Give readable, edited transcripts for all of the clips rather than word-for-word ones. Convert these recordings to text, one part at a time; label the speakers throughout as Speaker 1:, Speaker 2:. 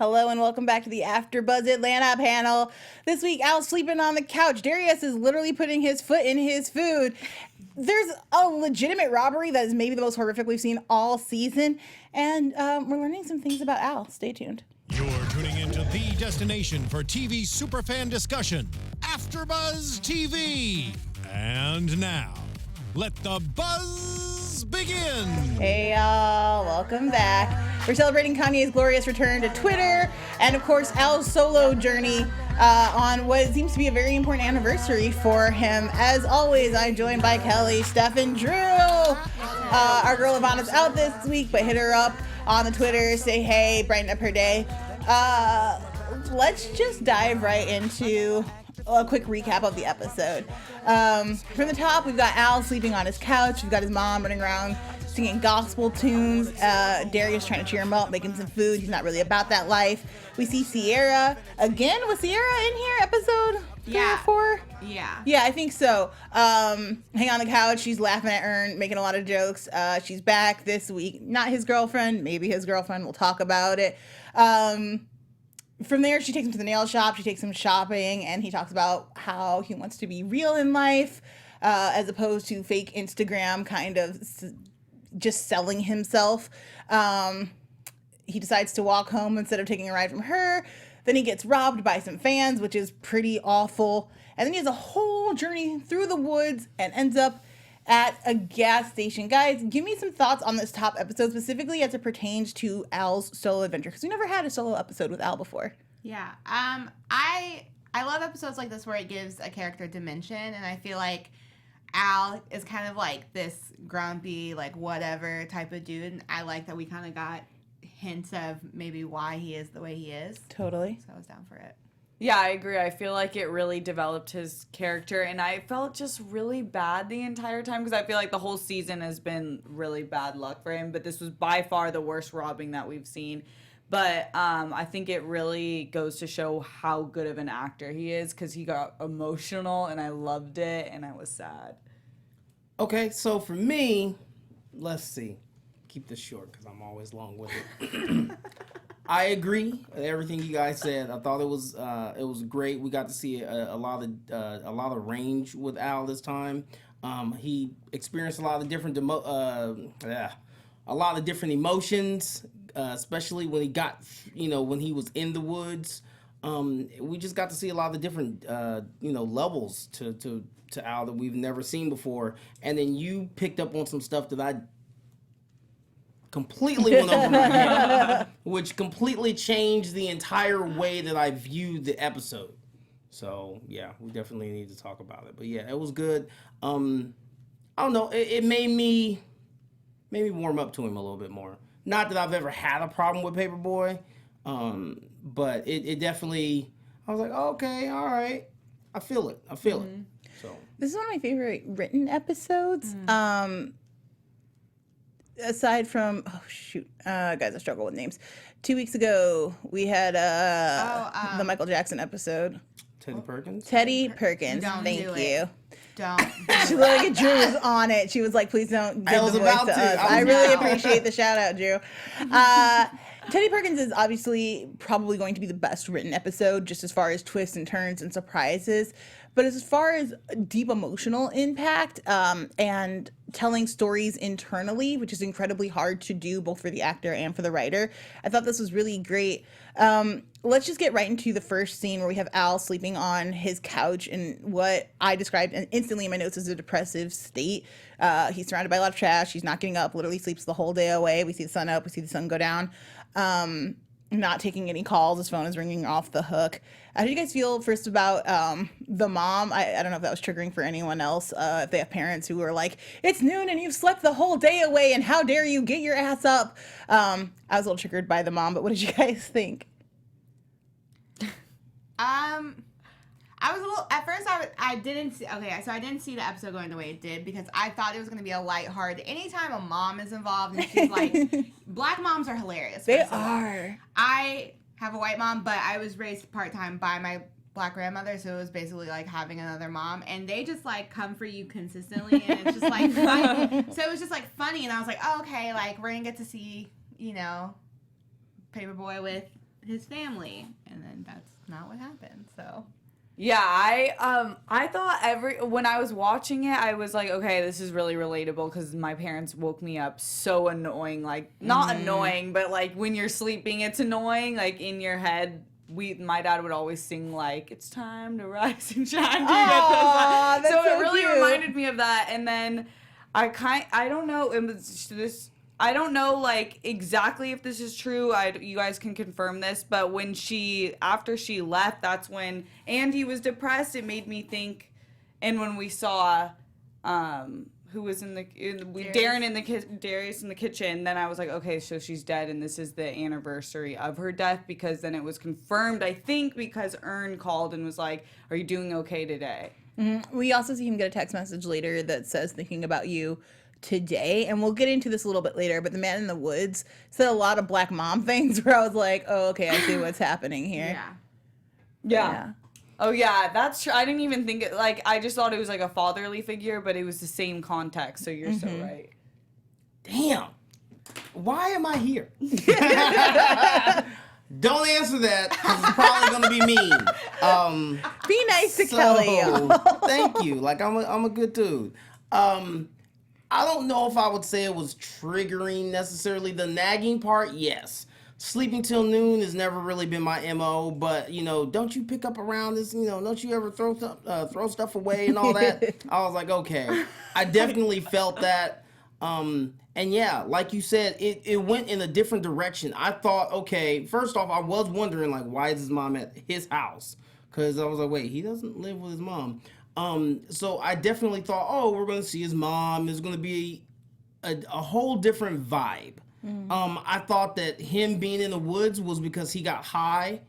Speaker 1: Hello and welcome back to the AfterBuzz Atlanta panel. This week, Al's sleeping on the couch. Darius is literally putting his foot in his food. There's a legitimate robbery that is maybe the most horrific we've seen all season, and we're learning some things about Al. Stay tuned.
Speaker 2: You're tuning into the destination for TV superfan discussion, AfterBuzz TV. And now, let the buzz begin.
Speaker 1: Hey y'all, welcome back. We're celebrating Kanye's glorious return to Twitter, and of course Al's solo journey on what seems to be a very important anniversary for him. As always, I'm joined by Kelli, Steph, and Drew. Our girl Ivana's out this week, but hit her up on the Twitter, say hey, brighten up her day. Let's just dive right into a quick recap of the episode. From the top, we've got Al sleeping on his couch. We've got his mom running around singing gospel tunes. Darius trying to cheer him up, making some food. He's not really about that life. We see Sierra again. Was Sierra in here? Episode 3 or 4? Yeah, I think so. Hang on the couch. She's laughing at Ern, making a lot of jokes. She's back this week. Not his girlfriend. Maybe his girlfriend. We'll talk about it. From there, she takes him to the nail shop. She takes him shopping, and he talks about how he wants to be real in life, as opposed to fake Instagram kind of just selling himself. He decides to walk home instead of taking a ride from her. Then he gets robbed by some fans, which is pretty awful. And then he has a whole journey through the woods and ends up at a gas station. Guys, give me some thoughts on this top episode, specifically as it pertains to Al's solo adventure, because we never had a solo episode with Al before.
Speaker 3: Yeah. I love episodes like this where it gives a character dimension, and I feel like Al is kind of like this grumpy, like whatever type of dude, and I like that we kind of got hints of maybe why he is the way he is.
Speaker 1: Totally.
Speaker 3: So I was down for it.
Speaker 4: Yeah, I agree. I feel like it really developed his character, and I felt just really bad the entire time because I feel like the whole season has been really bad luck for him, but this was by far the worst robbing that we've seen. But I think it really goes to show how good of an actor he is because he got emotional, and I loved it, and I was sad.
Speaker 5: Okay, so for me, let's see. Keep this short because I'm always long with it. I agree with everything you guys said. I thought it was great. We got to see a lot of range with Al this time. He experienced a lot of different emotions, especially when he got when he was in the woods. We just got to see a lot of different levels to Al that we've never seen before. And then you picked up on some stuff that I completely went over my head, which completely changed the entire way that I viewed the episode. So yeah, we definitely need to talk about it. But yeah, it was good. I don't know. It made me warm up to him a little bit more. Not that I've ever had a problem with Paperboy, but it definitely. I was like, oh, okay, all right, I feel it. So
Speaker 1: this is one of my favorite written episodes. Aside from, guys, I struggle with names. 2 weeks ago, we had the Michael Jackson episode.
Speaker 5: Teddy Perkins?
Speaker 1: Teddy Perkins. Thank you.
Speaker 3: Don't.
Speaker 1: She looked like Drew was on it. She was like, please don't give the voice to us. I really appreciate the shout out, Drew. Teddy Perkins is obviously probably going to be the best written episode, just as far as twists and turns and surprises. But as far as deep emotional impact and telling stories internally, which is incredibly hard to do both for the actor and for the writer, I thought this was really great. Let's just get right into the first scene where we have Al sleeping on his couch in what I described instantly in my notes as a depressive state. He's surrounded by a lot of trash. He's not getting up, literally sleeps the whole day away. We see the sun up. We see the sun go down. Not taking any calls. His phone is ringing off the hook. How do you guys feel first about the mom? I don't know if that was triggering for anyone else. If they have parents who are like, it's noon and you've slept the whole day away and how dare you get your ass up. I was a little triggered by the mom, but what did you guys think?
Speaker 3: I was a little, at first I didn't see, okay, so I didn't see the episode going the way it did because I thought it was going to be a lighthearted, anytime a mom is involved and she's like, black moms are hilarious.
Speaker 1: They are.
Speaker 3: I have a white mom, but I was raised part-time by my black grandmother, so it was basically like having another mom, and they just like come for you consistently, and it's just like funny. So it was just like funny, and I was like, oh, okay, like we're gonna get to see, you know, Paperboy with his family, and then that's not what happened. So.
Speaker 4: Yeah, I thought when I was watching it, I was like, okay, this is really relatable because my parents woke me up so annoying, like not annoying, but like when you're sleeping, it's annoying. Like in your head, my dad would always sing like, "It's time to rise and shine."
Speaker 1: Aww,
Speaker 4: so it really
Speaker 1: cute.
Speaker 4: reminded me of that. And then I don't know, it was this. I don't know, like, exactly if this is true. You guys can confirm this. But after she left, that's when Andy was depressed. It made me think, and when we saw, who was Darius in the kitchen, then I was like, okay, so she's dead, and this is the anniversary of her death, because then it was confirmed, I think, because Ern called and was like, are you doing okay today?
Speaker 1: Mm-hmm. We also see him get a text message later that says, thinking about you today, and we'll get into this a little bit later, but the man in the woods said a lot of black mom things where I was like, oh, okay, I see what's happening here.
Speaker 4: Yeah. Oh, yeah, that's true. I didn't even think it, like, I just thought it was like a fatherly figure, but it was the same context, so you're so right.
Speaker 5: Damn. Why am I here? Don't answer that, because it's probably going to be mean.
Speaker 1: Be nice to Kelly.
Speaker 5: Thank you. Like, I'm a good dude. I don't know if I would say it was triggering necessarily. The nagging part, yes. Sleeping till noon has never really been my MO, but, don't you pick up around this, don't you ever throw stuff away and all that? I was like, okay. I definitely felt that. And yeah, like you said, it went in a different direction. I thought, okay, first off, I was wondering, like, why is his mom at his house? Because I was like, wait, he doesn't live with his mom. So I definitely thought, oh, we're going to see his mom. There's going to be a whole different vibe. I thought that him being in the woods was because he got high.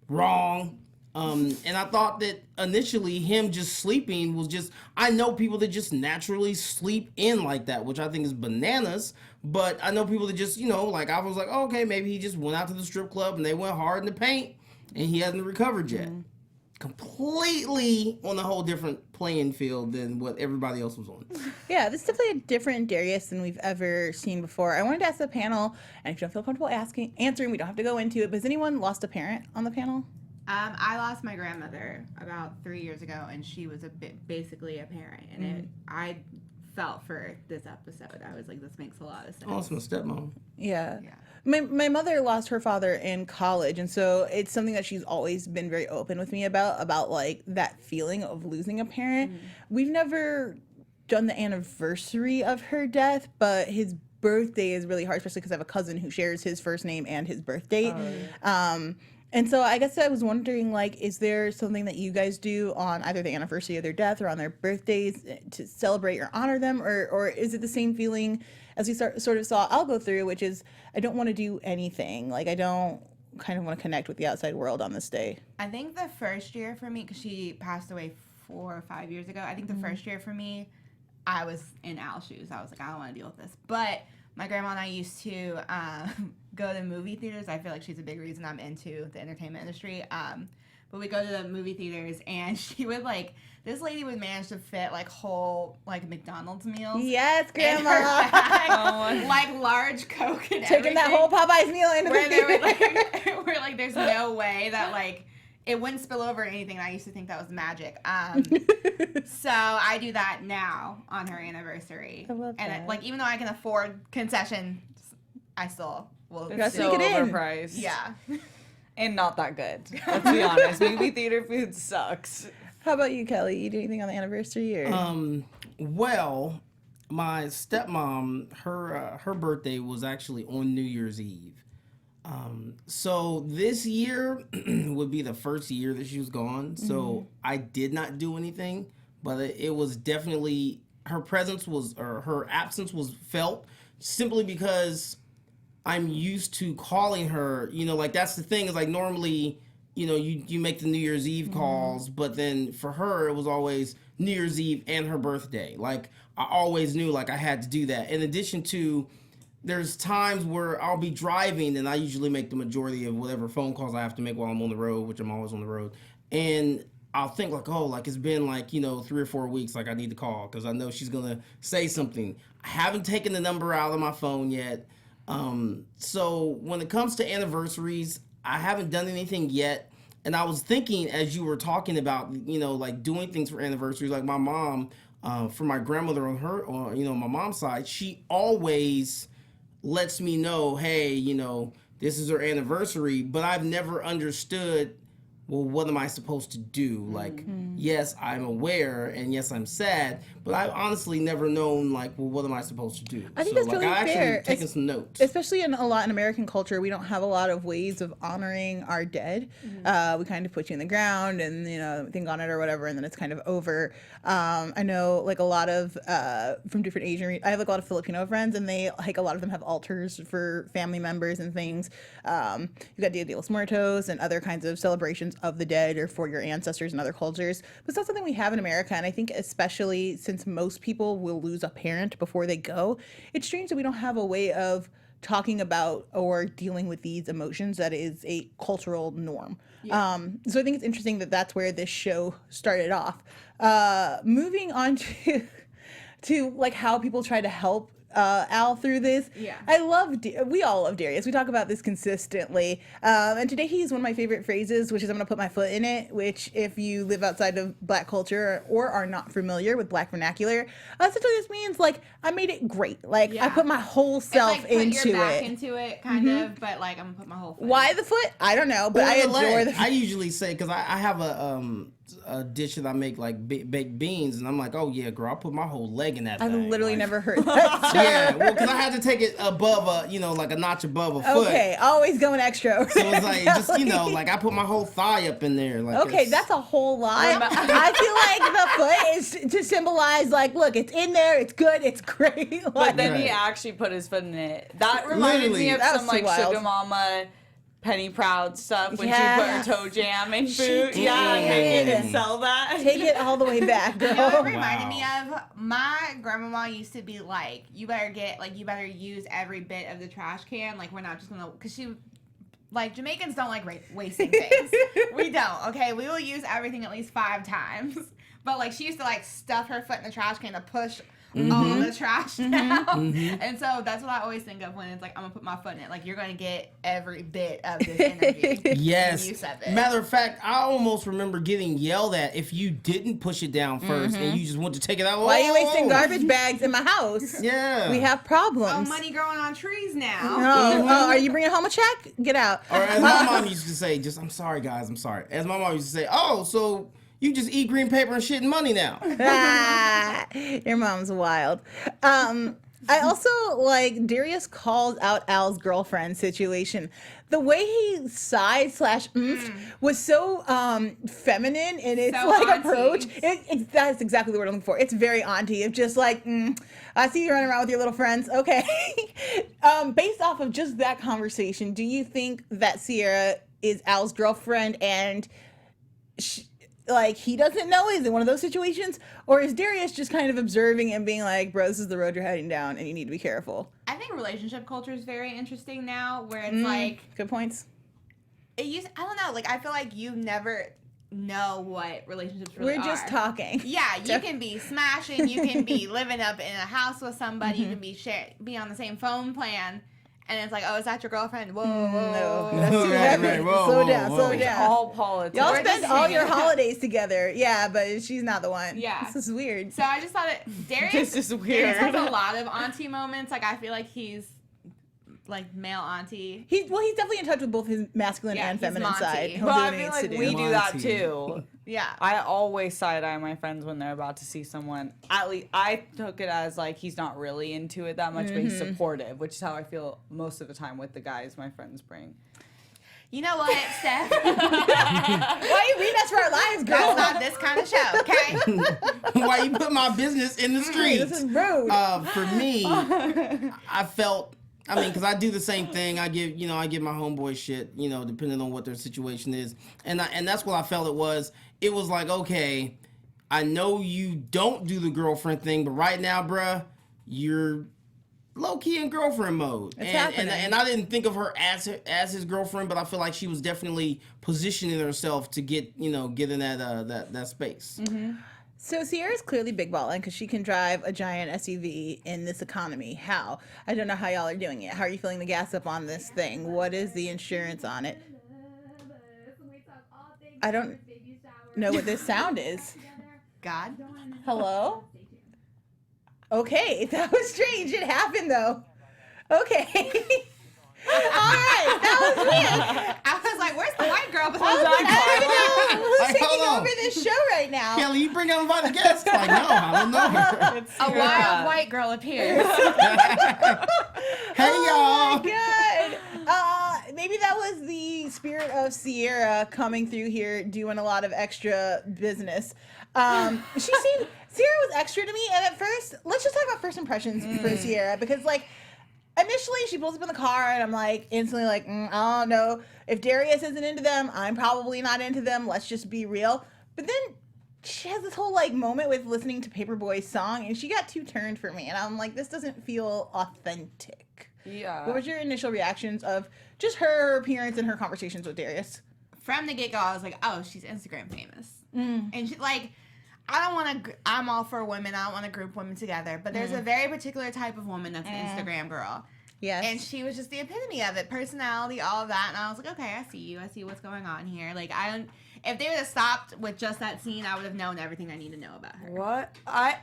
Speaker 5: Wrong. And I thought that initially him just sleeping was just, I know people that just naturally sleep in like that, which I think is bananas. But I know people that just, like I was like, oh, okay, maybe he just went out to the strip club and they went hard in the paint and he hasn't recovered yet. Completely on a whole different playing field than what everybody else was on.
Speaker 1: Yeah, this is definitely a different Darius than we've ever seen before. I wanted to ask the panel, and if you don't feel comfortable answering, we don't have to go into it, but has anyone lost a parent on the panel?
Speaker 3: I lost my grandmother about 3 years ago, and she was basically a parent, and I felt for this episode. I was like, this makes a lot of sense.
Speaker 5: Oh, it's my stepmom.
Speaker 1: Yeah. My mother lost her father in college, and so it's something that she's always been very open with me about like that feeling of losing a parent. We've never done the anniversary of her death, but his birthday is really hard, especially because I have a cousin who shares his first name and his birth date. And so I guess I was wondering, like, is there something that you guys do on either the anniversary of their death or on their birthdays to celebrate or honor them? Or is it the same feeling as we sort of saw Al go through, which is I don't want to do anything. Like, I don't kind of want to connect with the outside world on this day.
Speaker 3: I think the first year for me, because she passed away 4 or 5 years ago, I think the first year for me, I was in Al's shoes. I was like, I don't want to deal with this. But my grandma and I used to go to movie theaters. I feel like she's a big reason I'm into the entertainment industry. But we go to the movie theaters, and she would, like, this lady would manage to fit, like, whole, like, McDonald's meals.
Speaker 1: Yes, Grandma.
Speaker 3: In her bag, like, large Coke and
Speaker 1: Taking that whole Popeyes meal into
Speaker 3: where
Speaker 1: the
Speaker 3: they were
Speaker 1: theater.
Speaker 3: like, we're like, there's no way that, like, it wouldn't spill over or anything. And I used to think that was magic. So I do that now on her anniversary.
Speaker 1: I love
Speaker 3: and
Speaker 1: that.
Speaker 3: like, even though I can afford concessions, I still will.
Speaker 1: Gotta
Speaker 4: So
Speaker 1: sneak it in.
Speaker 4: overpriced.
Speaker 3: Yeah.
Speaker 4: And not that good. Let's be honest. Movie theater food sucks.
Speaker 1: How about you, Kelly? You do anything on the anniversary? Or?
Speaker 5: Well, my stepmom, her birthday was actually on New Year's Eve. So this year would be the first year that she was gone. So I did not do anything, but it was definitely, her absence was felt simply because I'm used to calling her, like that's the thing is like normally, you make the New Year's Eve calls, but then for her, it was always New Year's Eve and her birthday. Like I always knew like I had to do that. In addition to, there's times where I'll be driving and I usually make the majority of whatever phone calls I have to make while I'm on the road, which I'm always on the road. And I'll think like, oh, like it's been like, 3 or 4 weeks, like I need to call because I know she's going to say something. I haven't taken the number out of my phone yet. So when it comes to anniversaries, I haven't done anything yet. And I was thinking as you were talking about, like doing things for anniversaries, like my mom, for my grandmother on her, or my mom's side, she always lets me know, hey, this is her anniversary, but I've never understood, well, what am I supposed to do? Like, yes, I'm aware, and yes, I'm sad, but I've honestly never known, like, well, what am I supposed to do?
Speaker 1: I think that's really
Speaker 5: I
Speaker 1: fair.
Speaker 5: actually taken some notes.
Speaker 1: Especially in American culture, we don't have a lot of ways of honoring our dead. We kind of put you in the ground and, think on it or whatever, and then it's kind of over. I know, like, a lot of, from different Asian, I have, like, a lot of Filipino friends, and they, like, a lot of them have altars for family members and things. You've got Dia de los Muertos and other kinds of celebrations of the dead or for your ancestors in other cultures. But it's not something we have in America, and I think especially since most people will lose a parent before they go, it's strange that we don't have a way of talking about or dealing with these emotions that is a cultural norm. Yeah. So I think it's interesting that that's where this show started off. Moving on to like how people try to help Al through this.
Speaker 3: Yeah.
Speaker 1: We all love Darius. We talk about this consistently. And today he used one of my favorite phrases, which is I'm going to put my foot in it, which if you live outside of Black culture or are not familiar with Black vernacular, essentially this means like I made it great. Like I put my whole self
Speaker 3: it's like put
Speaker 1: into
Speaker 3: your back
Speaker 1: it.
Speaker 3: into it, kind of, but like I'm going to put my whole foot
Speaker 1: Why
Speaker 3: in
Speaker 1: the foot? I don't know, but
Speaker 5: Or
Speaker 1: I
Speaker 5: the
Speaker 1: adore
Speaker 5: leg.
Speaker 1: the foot.
Speaker 5: I usually say, because I have a dish that I make, like baked beans, and I'm like, oh yeah, girl, I'll put my whole leg in that
Speaker 1: I've
Speaker 5: thing.
Speaker 1: literally
Speaker 5: like,
Speaker 1: never heard that.
Speaker 5: Yeah, well, because I had to take it above like a notch above a foot.
Speaker 1: Okay, always going extra.
Speaker 5: So it's like, just, like I put my whole thigh up in there. Like,
Speaker 1: Okay, that's a whole lot. I feel like the foot is to symbolize, like, look, it's in there, it's good, it's great. Like,
Speaker 4: But then he
Speaker 5: Right.
Speaker 4: actually put his foot in it. That reminded me
Speaker 5: Literally.
Speaker 4: of
Speaker 1: That was
Speaker 4: some
Speaker 1: too
Speaker 4: like
Speaker 1: wild.
Speaker 4: Sugar Mama, Penny Proud stuff when
Speaker 1: Yes.
Speaker 4: she put her toe jam in
Speaker 1: She
Speaker 4: food. Yeah,
Speaker 1: did.
Speaker 4: you can sell that.
Speaker 1: take it all the way back, girl.
Speaker 3: You know what it reminded me
Speaker 5: Wow.
Speaker 3: of? My grandmama used to be like, you better use every bit of the trash can. Like, we're not just gonna, because she, like, Jamaicans don't like wasting things. We don't, okay? We will use everything at least 5 times. But, like, she used to, like, stuff her foot in the trash can to push all the trash down. And so that's what I always think of when it's like, I'm going to put my foot in it. Like, you're going to get every bit of this energy.
Speaker 5: Yes.
Speaker 3: And use of it.
Speaker 5: Matter of fact, I almost remember getting yelled at if you didn't push it down first and you just went to take it out.
Speaker 1: Why are you wasting
Speaker 5: Oh.
Speaker 1: garbage bags in my house?
Speaker 5: Yeah.
Speaker 1: We have
Speaker 3: Oh,
Speaker 1: problems.
Speaker 3: money growing on trees now.
Speaker 1: Oh, are you bringing home a check? Get out.
Speaker 5: Or as my mom used to say, I'm sorry, guys, I'm sorry. As my mom used to say, oh, so you just eat green paper and shit and money now.
Speaker 1: Ah, your mom's wild. I also like Darius calls out Al's girlfriend situation. The way he sighed / was so feminine in its
Speaker 3: So
Speaker 1: like
Speaker 3: auntie.
Speaker 1: approach. That's exactly the word I'm looking for. It's very auntie. It's just like, I see you running around with your little friends. Okay. Based off of just that conversation, do you think that Sierra is Al's girlfriend and like he doesn't know? Is it one of those situations, or is Darius just kind of observing and being like, bro, this is the road you're heading down and you need to be careful?
Speaker 3: I think relationship culture is very interesting now, where it's like,
Speaker 1: Good points.
Speaker 3: I don't know, like I feel like you never know what relationships really
Speaker 1: We're just
Speaker 3: are.
Speaker 1: talking.
Speaker 3: Yeah, you can be smashing, you can be living up in a house with somebody, you can be on the same phone plan, and it's like, oh, is that your girlfriend? Whoa, whoa,
Speaker 1: No,
Speaker 3: whoa.
Speaker 1: that's too
Speaker 5: Right,
Speaker 1: heavy.
Speaker 5: right. Whoa,
Speaker 1: Slow
Speaker 5: whoa,
Speaker 1: down,
Speaker 5: whoa.
Speaker 1: slow
Speaker 5: It's
Speaker 1: down.
Speaker 4: All politics.
Speaker 1: Y'all
Speaker 3: We're
Speaker 1: spend
Speaker 3: just
Speaker 1: all
Speaker 3: saying.
Speaker 1: your holidays together. Yeah, but she's not the one.
Speaker 3: Yeah.
Speaker 1: This is weird.
Speaker 3: So I just thought Darius,
Speaker 4: This is
Speaker 3: Darius
Speaker 4: weird.
Speaker 3: has a lot of auntie moments. Like I feel like he's like male auntie.
Speaker 1: He's definitely in touch with both his masculine
Speaker 3: Yeah,
Speaker 1: and
Speaker 3: he's
Speaker 1: feminine
Speaker 3: Monty.
Speaker 1: side. He'll
Speaker 4: But
Speaker 1: do
Speaker 4: I
Speaker 1: what he
Speaker 4: feel
Speaker 1: needs
Speaker 4: like
Speaker 1: to
Speaker 4: we
Speaker 1: do.
Speaker 4: do that
Speaker 5: Monty.
Speaker 4: too.
Speaker 3: Yeah.
Speaker 4: I always side eye my friends when they're about to see someone. At least I took it as like he's not really into it that much, but he's supportive, which is how I feel most of the time with the guys my friends bring.
Speaker 3: You know what, Steph?
Speaker 1: Why you read us for our lives, girl?
Speaker 3: That's not this kind of show, okay?
Speaker 5: Why you put my business in the streets?
Speaker 1: This is rude.
Speaker 5: For me, I felt, because I do the same thing. I give my homeboy shit, depending on what their situation is. And that's what I felt it was. It was like, okay, I know you don't do the girlfriend thing, but right now, bruh, you're low-key in girlfriend mode.
Speaker 1: It's happening.
Speaker 5: And I didn't think of her as his girlfriend, but I feel like she was definitely positioning herself to get in that space.
Speaker 1: So Sierra's clearly big balling because she can drive a giant SUV in this economy. How? I don't know how y'all are doing it. How are you filling the gas up on this thing? What is the insurance on it? I don't know what this sound is.
Speaker 3: God.
Speaker 1: Hello? Okay, that was strange. It happened though. Okay. All right, that was weird.
Speaker 3: I was like, where's the white girl?
Speaker 1: I don't even know who's
Speaker 5: Like,
Speaker 1: taking
Speaker 5: hold on.
Speaker 1: over this show right now.
Speaker 5: Kelly, you bring out invited guests? Like, no, I don't know her.
Speaker 3: A wild white girl appears.
Speaker 5: Hey,
Speaker 1: Oh
Speaker 5: y'all.
Speaker 1: my god. Maybe that was the spirit of Sierra coming through here doing a lot of extra business. Sierra was extra to me, and at first, let's just talk about first impressions for Sierra, because like initially she pulls up in the car and I'm like instantly like, I don't know, if Darius isn't into them, I'm probably not into them, let's just be real. But then she has this whole like moment with listening to Paperboy's song and she got too turned for me, and I'm like, this doesn't feel authentic.
Speaker 4: Yeah.
Speaker 1: What was your initial reactions of just her appearance and her conversations with Darius?
Speaker 3: From the get-go, I was like, oh, she's Instagram famous. And she, like, I don't want to, I'm all for women. I don't want to group women together. But there's a very particular type of woman that's an Instagram girl.
Speaker 1: Yes.
Speaker 3: And she was just the epitome of it. Personality, all of that. And I was like, okay, I see you. I see what's going on here. Like, if they would have stopped with just that scene, I would have known everything I need to know about her.
Speaker 4: What? I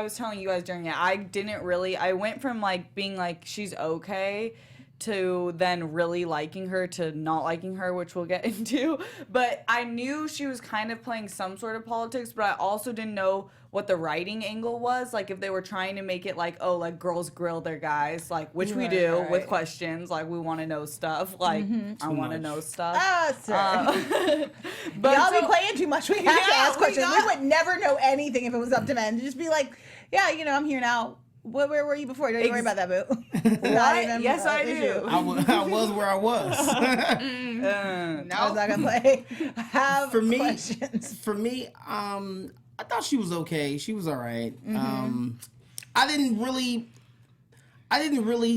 Speaker 4: was telling you guys during it, I went from like being like she's okay to then really liking her to not liking her, which we'll get into. But I knew she was kind of playing some sort of politics, but I also didn't know what the writing angle was. Like if they were trying to make it like, oh, like girls grill their guys, like, which we do with questions. Like we want to know stuff. Like I want to know stuff.
Speaker 1: Sir.
Speaker 4: But
Speaker 1: Y'all be
Speaker 4: so-
Speaker 1: playing too much. We have to ask questions.
Speaker 3: got-
Speaker 1: We would never know anything if it was up to men. Just be like, yeah, I'm here now. Where were you before? Don't you worry about that, boo. Not even
Speaker 4: Yes, I
Speaker 1: an
Speaker 4: do.
Speaker 1: issue.
Speaker 5: I was where I was.
Speaker 1: I was not gonna play. I have
Speaker 5: For me,
Speaker 1: questions.
Speaker 5: I thought she was okay. She was all right. I didn't really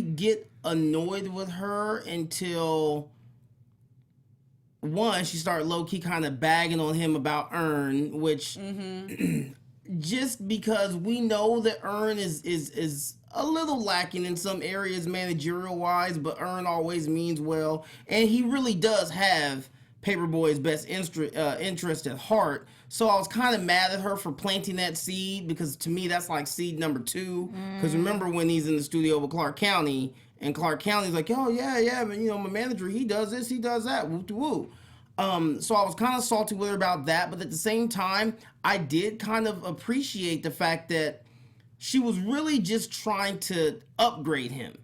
Speaker 5: get annoyed with her until one, she started low key kind of bagging on him about Earn, which just because we know that Earn is a little lacking in some areas managerial wise, but Earn always means well, and he really does have Paperboy's best interest at heart. So I was kind of mad at her for planting that seed, because to me that's like seed number 2. Because remember when he's in the studio with Clark County, and Clark County's like, oh yeah, but my manager, he does this, he does that, woo-de-woo. So I was kind of salty with her about that, but at the same time, I did kind of appreciate the fact that she was really just trying to upgrade him.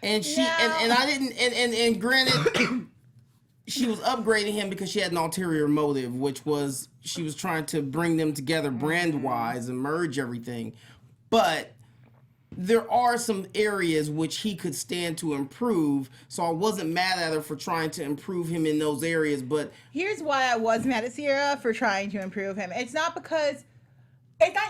Speaker 5: And she, and I didn't, and granted, she was upgrading him because she had an ulterior motive, which was she was trying to bring them together brand-wise and merge everything. But there are some areas which he could stand to improve, so I wasn't mad at her for trying to improve him in those areas. But
Speaker 1: Here's why I was mad at Sierra for trying to improve him. It's not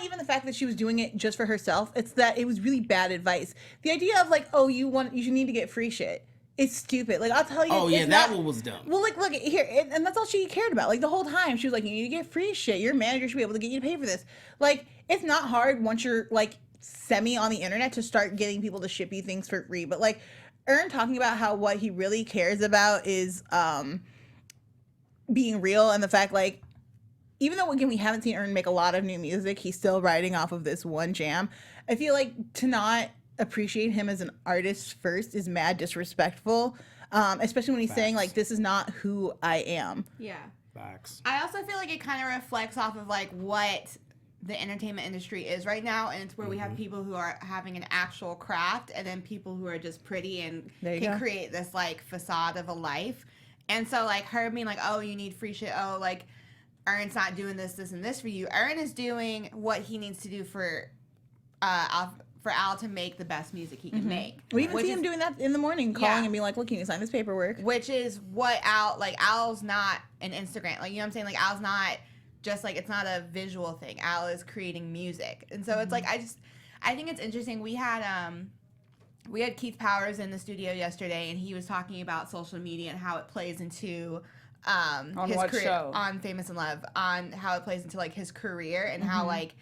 Speaker 1: even the fact that she was doing it just for herself. It's that it was really bad advice. The idea of like, oh, you need to get free shit. It's stupid. Like, I'll tell you.
Speaker 5: oh yeah,
Speaker 1: it's
Speaker 5: that
Speaker 1: not,
Speaker 5: one was dumb.
Speaker 1: Well, like, look here, and that's all she cared about. Like the whole time, she was like, "You need to get free shit. Your manager should be able to get you to pay for this." Like, it's not hard once you're like semi on the internet to start getting people to ship you things for free. But like, Earn talking about how what he really cares about is being real, and the fact like, even though again we haven't seen Earn make a lot of new music, he's still riding off of this one jam. I feel like to not appreciate him as an artist first is mad disrespectful, especially when he's saying like, this is not who I am.
Speaker 3: Yeah.
Speaker 5: Facts.
Speaker 3: I also feel like it kind of reflects off of like what the entertainment industry is right now, and it's where we have people who are having an actual craft, and then people who are just pretty and can create this like facade of a life. And so like her being like, oh, you need free shit, oh, like Earn's not doing this and this for you. Earn is doing what he needs to do for Al to make the best music he can make.
Speaker 1: We even see him doing that in the morning, calling and being like, look, can you sign this paperwork?
Speaker 3: Which is what Al's not an Instagram, like, you know what I'm saying? Like, Al's not just like, it's not a visual thing. Al is creating music. And so it's like, I think it's interesting. We had Keith Powers in the studio yesterday, and he was talking about social media and how it plays into
Speaker 4: on
Speaker 3: his
Speaker 4: what
Speaker 3: career,
Speaker 4: show?
Speaker 3: on Famous in Love, on how it plays into like his career, and how like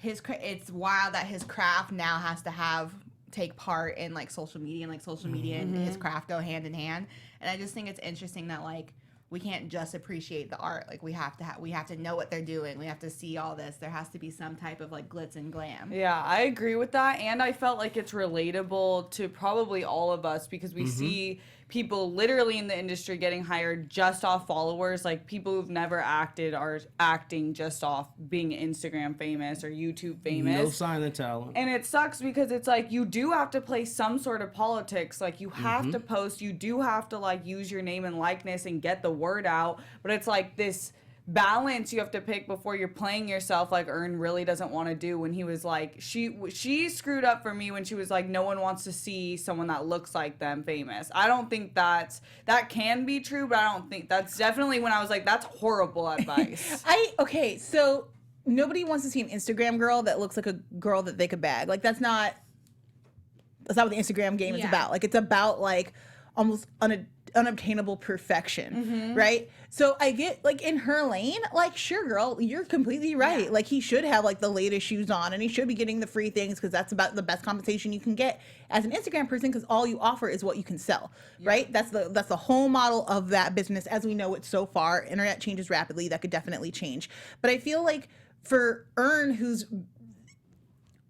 Speaker 3: it's wild that his craft now has to take part in like social media, and like social media and his craft go hand in hand. And I just think it's interesting that like we can't just appreciate the art. Like we have to know what they're doing. We have to see all this. There has to be some type of like glitz and glam.
Speaker 4: Yeah, I agree with that. And I felt like it's relatable to probably all of us because we see people literally in the industry getting hired just off followers. Like people who've never acted are acting just off being Instagram famous or YouTube famous.
Speaker 5: No sign of talent.
Speaker 4: And it sucks because it's like you do have to play some sort of politics. Like you have to post, you do have to like use your name and likeness and get the word out. But it's like this balance you have to pick before you're playing yourself, like Ern really doesn't want to do. When he was like, she screwed up for me when she was like, no one wants to see someone that looks like them famous. I don't think that can be true, but I don't think that's definitely when I was like, that's horrible advice.
Speaker 1: Okay, so nobody wants to see an Instagram girl that looks like a girl that they could bag. Like that's not what the Instagram game is about. Like it's about like almost unobtainable perfection, right? So I get like in her lane, like sure girl, you're completely right. Like he should have like the latest shoes on and he should be getting the free things because that's about the best compensation you can get as an Instagram person because all you offer is what you can sell, right? That's the whole model of that business as we know it so far. Internet changes rapidly. That could definitely change. But I feel like for Ern, who's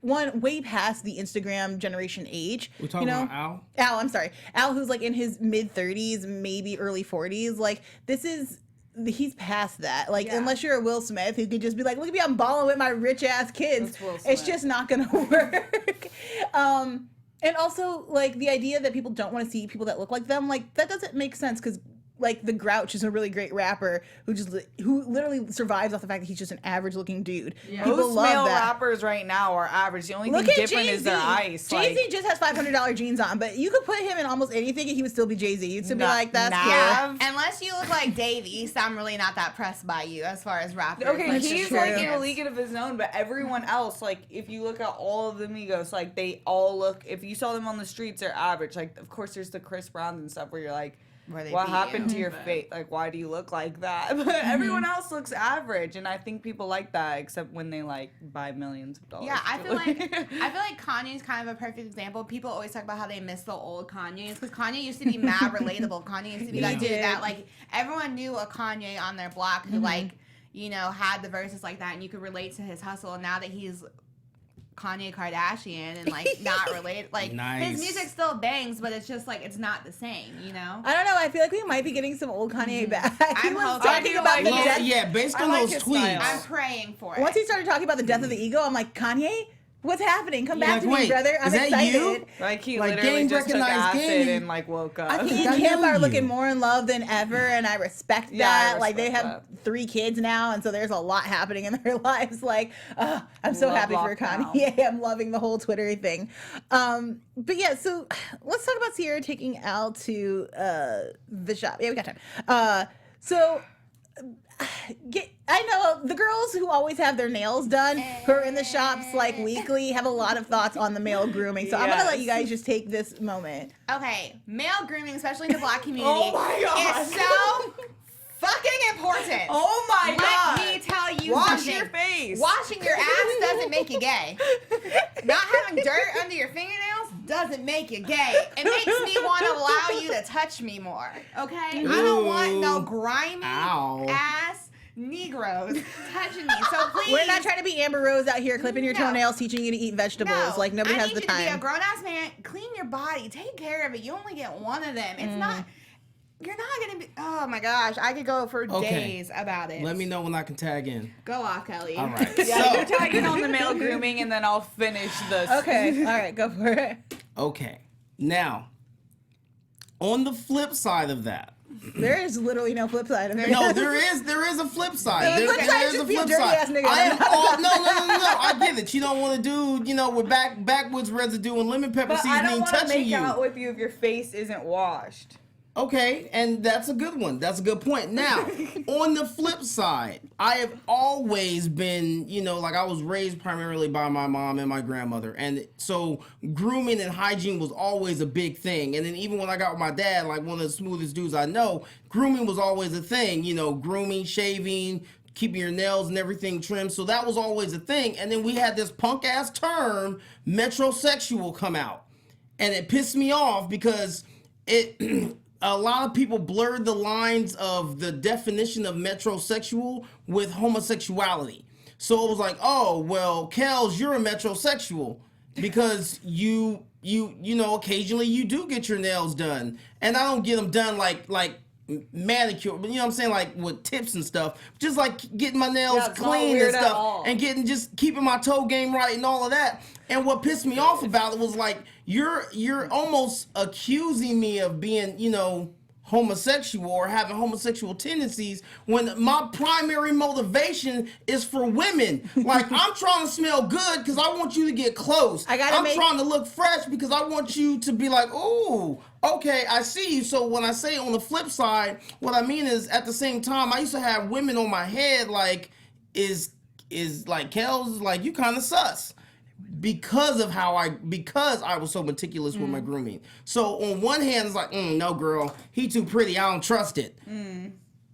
Speaker 1: way past the Instagram generation age.
Speaker 5: We're talking about Al?
Speaker 1: I'm sorry. Al, who's like in his mid 30s, maybe early 40s. Like he's past that. Like unless you're a Will Smith who could just be like, look at me, I'm balling with my rich ass kids. It's just not gonna work. And also like the idea that people don't want to see people that look like them, like that doesn't make sense because like the Grouch is a really great rapper who literally survives off the fact that he's just an average looking dude. Yeah. People
Speaker 4: Most
Speaker 1: love
Speaker 4: male
Speaker 1: that.
Speaker 4: rappers right now are average. The only thing different is their eyes.
Speaker 1: Jay-Z just has $500 jeans on, but you could put him in almost anything and he would still be Jay-Z. You'd still be like, that's cool.
Speaker 3: Unless you look like Dave East, I'm really not that pressed by you as far as rappers.
Speaker 4: Okay, he's like in a league of his own, but everyone else, like if you look at all of the Migos, like they all look, if you saw them on the streets, they're average. Like of course there's the Chris Browns and stuff where you're like, what happened to your face? Like, why do you look like that? But everyone else looks average, and I think people like that, except when they like buy millions of dollars.
Speaker 3: Yeah, I feel like Kanye's kind of a perfect example. People always talk about how they miss the old Kanye's because Kanye used to be mad relatable. Kanye used to be that dude that like everyone knew a Kanye on their block who like had the verses like that, and you could relate to his hustle. And now that he's Kanye Kardashian and like not related, like his music still bangs, but it's just like it's not the same, you know.
Speaker 1: I don't know. I feel like we might be getting some old Kanye back. He was talking
Speaker 4: about
Speaker 1: the death.
Speaker 5: Yeah, based on those tweets,
Speaker 3: I'm praying for it.
Speaker 1: Once he started talking about the death of the ego, I'm like, Kanye, what's happening? Come back to me, brother. I'm excited.
Speaker 5: You?
Speaker 4: Like he literally just took acid and like woke up.
Speaker 1: He and Kim are looking more in love than ever, and I respect that. Like they have 3 kids now, and so there's a lot happening in their lives. Like, I'm so happy for Kanye. I'm loving the whole Twitter thing. But yeah, so let's talk about Sierra taking Al to the shop. Yeah, we got time. I know the girls who always have their nails done, who are in the shops like weekly, have a lot of thoughts on the male grooming. So I'm gonna let you guys just take this moment.
Speaker 3: Okay, male grooming, especially in the Black community,
Speaker 4: oh my God.
Speaker 3: is so fucking important.
Speaker 4: Oh my God!
Speaker 3: Let me tell you
Speaker 4: Wash
Speaker 3: something.
Speaker 4: your face.
Speaker 3: Washing your ass doesn't make you gay. Not having dirt under your fingernails doesn't make you gay. It makes me want to allow you to touch me more. Okay?
Speaker 5: Ooh.
Speaker 3: I don't want no grimy ass Negroes touching me. So please.
Speaker 1: We're not trying to be Amber Rose out here clipping your toenails, teaching you to eat vegetables. Like nobody has the time.
Speaker 3: I need you to be a grown ass man. Clean your body. Take care of it. You only get one of them. It's not. You're not gonna be. Oh my gosh, I could go for days about it.
Speaker 5: Let me know when I can tag in.
Speaker 3: Go off, Kelly.
Speaker 5: All right.
Speaker 4: Yeah, you're tagging on the male grooming, and then I'll finish this.
Speaker 1: Okay. All right, go for it.
Speaker 5: Okay. Now, on the flip side of that.
Speaker 1: There is literally no flip side of it.
Speaker 5: No, there is a flip side.
Speaker 1: The flip side is just be a dirty ass nigga.
Speaker 5: No. I get it. You don't want to do, with backwoods residue and lemon pepper seasoning touching you.
Speaker 4: But I don't want to make out with you if your face isn't washed.
Speaker 5: Okay, and that's a good one. That's a good point. Now, on the flip side, I have always been, like I was raised primarily by my mom and my grandmother. And so grooming and hygiene was always a big thing. And then even when I got with my dad, like one of the smoothest dudes I know, grooming was always a thing. Grooming, shaving, keeping your nails and everything trimmed. So that was always a thing. And then we had this punk ass term, metrosexual, come out. And it pissed me off because it... a lot of people blurred the lines of the definition of metrosexual with homosexuality. So it was like, oh, well, Kels, you're a metrosexual because you know, occasionally you do get your nails done. And I don't get them done like manicure, but you know what I'm saying, like with tips and stuff, just like getting my nails clean and stuff, and just keeping my toe game right and all of that. And what pissed me off about it was like, you're almost accusing me of being, you know, homosexual or having homosexual tendencies when my primary motivation is for women. Like, I'm trying to smell good because I want you to get close. I'm trying to look fresh because I want you to be like, ooh, okay, I see you. So when I say on the flip side, what I mean is at the same time, I used to have women on my head like, is like, Kels, like, you kind of sus. Because I was so meticulous with my grooming. So on one hand, it's like, no, girl, he too pretty. I don't trust it.